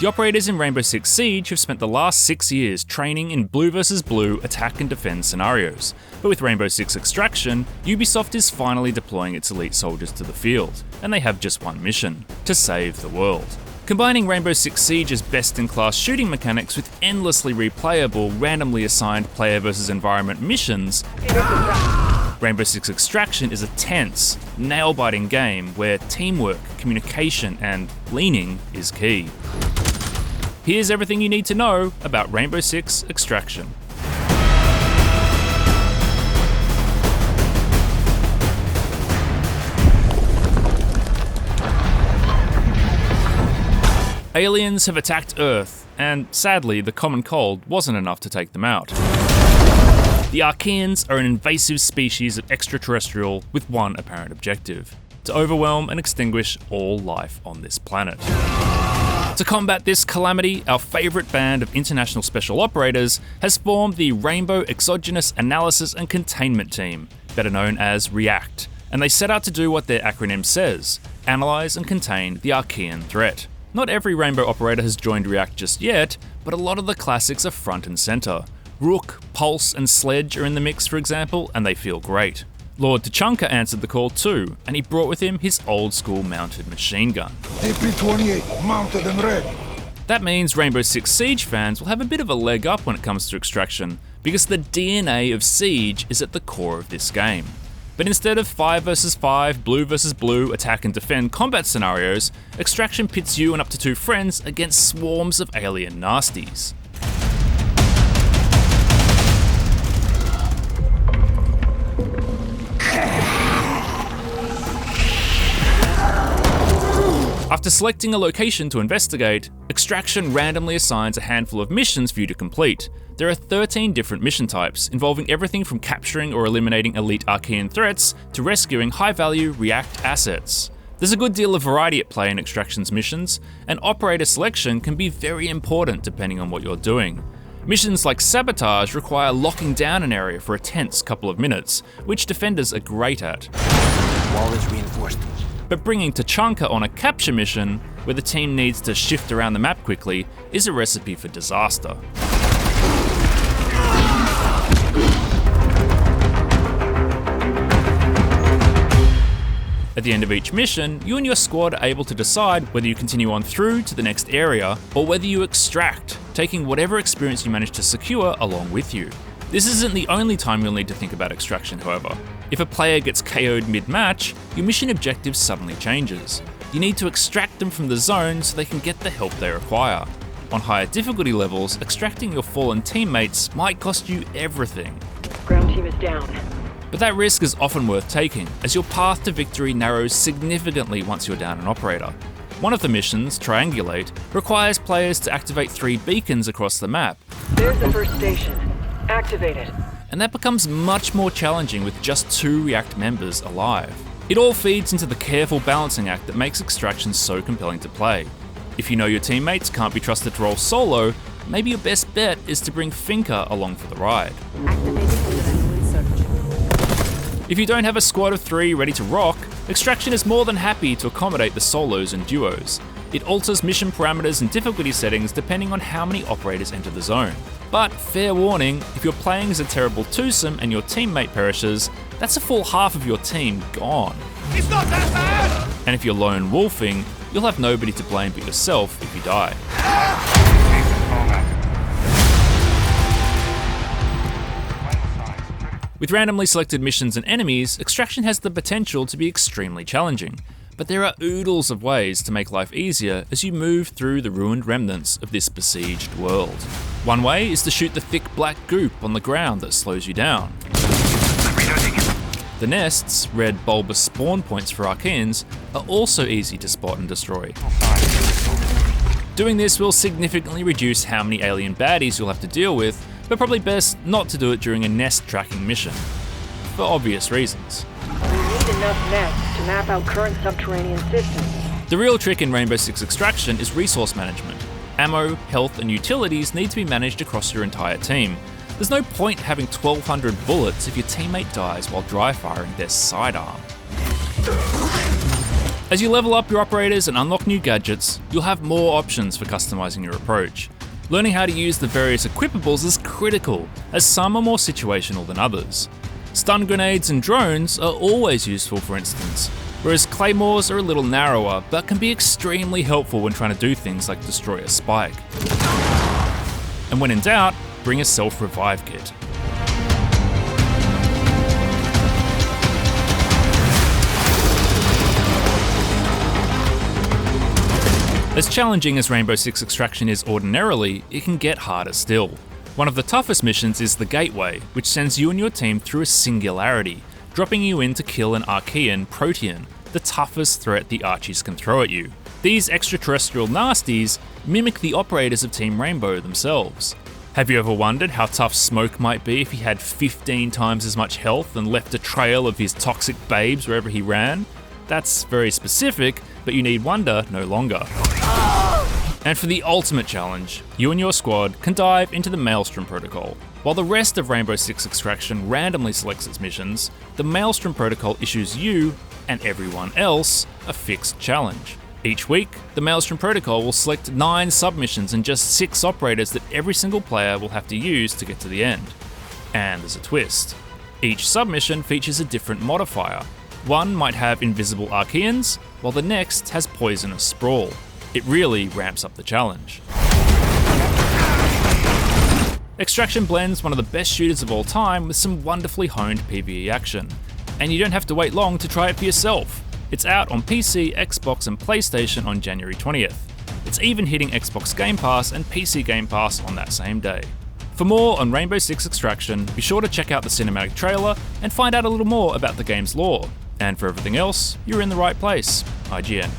The operators in Rainbow Six Siege have spent the last 6 years training in blue versus blue attack and defend scenarios, but with Rainbow Six Extraction, Ubisoft is finally deploying its elite soldiers to the field, and they have just one mission: to save the world. Combining Rainbow Six Siege's best-in-class shooting mechanics with endlessly replayable, randomly assigned player versus environment missions, Rainbow Six Extraction is a tense, nail-biting game where teamwork, communication, and leaning is key. Here's everything you need to know about Rainbow Six Extraction. Aliens have attacked Earth, and sadly, the common cold wasn't enough to take them out. The Archaeans are an invasive species of extraterrestrial with one apparent objective: to overwhelm and extinguish all life on this planet. To combat this calamity, our favourite band of international special operators has formed the Rainbow Exogenous Analysis and Containment Team, better known as REACT, and they set out to do what their acronym says: analyse and contain the Archaean threat. Not every Rainbow operator has joined REACT just yet, but a lot of the classics are front and centre. Rook, Pulse and Sledge are in the mix, for example, and they feel great. Lord Tachanka answered the call too, and he brought with him his old-school mounted machine gun. AP-28, mounted and ready. That means Rainbow Six Siege fans will have a bit of a leg up when it comes to Extraction, because the DNA of Siege is at the core of this game. But instead of 5 versus 5, blue versus blue, attack and defend combat scenarios, Extraction pits you and up to 2 friends against swarms of alien nasties. After selecting a location to investigate, Extraction randomly assigns a handful of missions for you to complete. There are 13 different mission types, involving everything from capturing or eliminating elite Archaean threats to rescuing high-value React assets. There's a good deal of variety at play in Extraction's missions, and operator selection can be very important depending on what you're doing. Missions like Sabotage require locking down an area for a tense couple of minutes, which defenders are great at. Wall is reinforced. But bringing Tachanka on a capture mission, where the team needs to shift around the map quickly, is a recipe for disaster. At the end of each mission, you and your squad are able to decide whether you continue on through to the next area, or whether you extract, taking whatever experience you manage to secure along with you. This isn't the only time you'll need to think about Extraction, however. If a player gets KO'd mid-match, your mission objective suddenly changes. You need to extract them from the zone so they can get the help they require. On higher difficulty levels, extracting your fallen teammates might cost you everything. Ground team is down. But that risk is often worth taking, as your path to victory narrows significantly once you're down an operator. One of the missions, Triangulate, requires players to activate 3 beacons across the map. There's the first station. Activate it. And that becomes much more challenging with just 2 REACT members alive. It all feeds into the careful balancing act that makes Extraction so compelling to play. If you know your teammates can't be trusted to roll solo, maybe your best bet is to bring Finka along for the ride. If you don't have a squad of 3 ready to rock, Extraction is more than happy to accommodate the solos and duos. It alters mission parameters and difficulty settings depending on how many operators enter the zone. But fair warning, if you're playing as a terrible twosome and your teammate perishes, that's a full half of your team gone. It's not that bad! And if you're lone wolfing, you'll have nobody to blame but yourself if you die. With randomly selected missions and enemies, Extraction has the potential to be extremely challenging. But there are oodles of ways to make life easier as you move through the ruined remnants of this besieged world. One way is to shoot the thick black goop on the ground that slows you down. The nests, red bulbous spawn points for Archaeans, are also easy to spot and destroy. Doing this will significantly reduce how many alien baddies you'll have to deal with, but probably best not to do it during a nest tracking mission, for obvious reasons. We need enough nests to map out current subterranean systems. The real trick in Rainbow Six Extraction is resource management. Ammo, health and utilities need to be managed across your entire team. There's no point having 1,200 bullets if your teammate dies while dry firing their sidearm. As you level up your operators and unlock new gadgets, you'll have more options for customizing your approach. Learning how to use the various equipables is critical, as some are more situational than others. Stun grenades and drones are always useful, for instance, whereas claymores are a little narrower but can be extremely helpful when trying to do things like destroy a spike. And when in doubt, bring a self-revive kit. As challenging as Rainbow Six Extraction is ordinarily, it can get harder still. One of the toughest missions is the Gateway, which sends you and your team through a singularity, dropping you in to kill an Archean Protean, the toughest threat the Archies can throw at you. These extraterrestrial nasties mimic the operators of Team Rainbow themselves. Have you ever wondered how tough Smoke might be if he had 15 times as much health and left a trail of his toxic babes wherever he ran? That's very specific, but you need wonder no longer. And for the ultimate challenge, you and your squad can dive into the Maelstrom Protocol. While the rest of Rainbow Six Extraction randomly selects its missions, the Maelstrom Protocol issues you, and everyone else, a fixed challenge. Each week, the Maelstrom Protocol will select 9 submissions and just 6 operators that every single player will have to use to get to the end. And there's a twist. Each submission features a different modifier. One might have invisible Archeans, while the next has poisonous sprawl. It really ramps up the challenge. Extraction blends one of the best shooters of all time with some wonderfully honed PvE action. And you don't have to wait long to try it for yourself. It's out on PC, Xbox and PlayStation on January 20th. It's even hitting Xbox Game Pass and PC Game Pass on that same day. For more on Rainbow Six Extraction, be sure to check out the cinematic trailer and find out a little more about the game's lore. And for everything else, you're in the right place. IGN.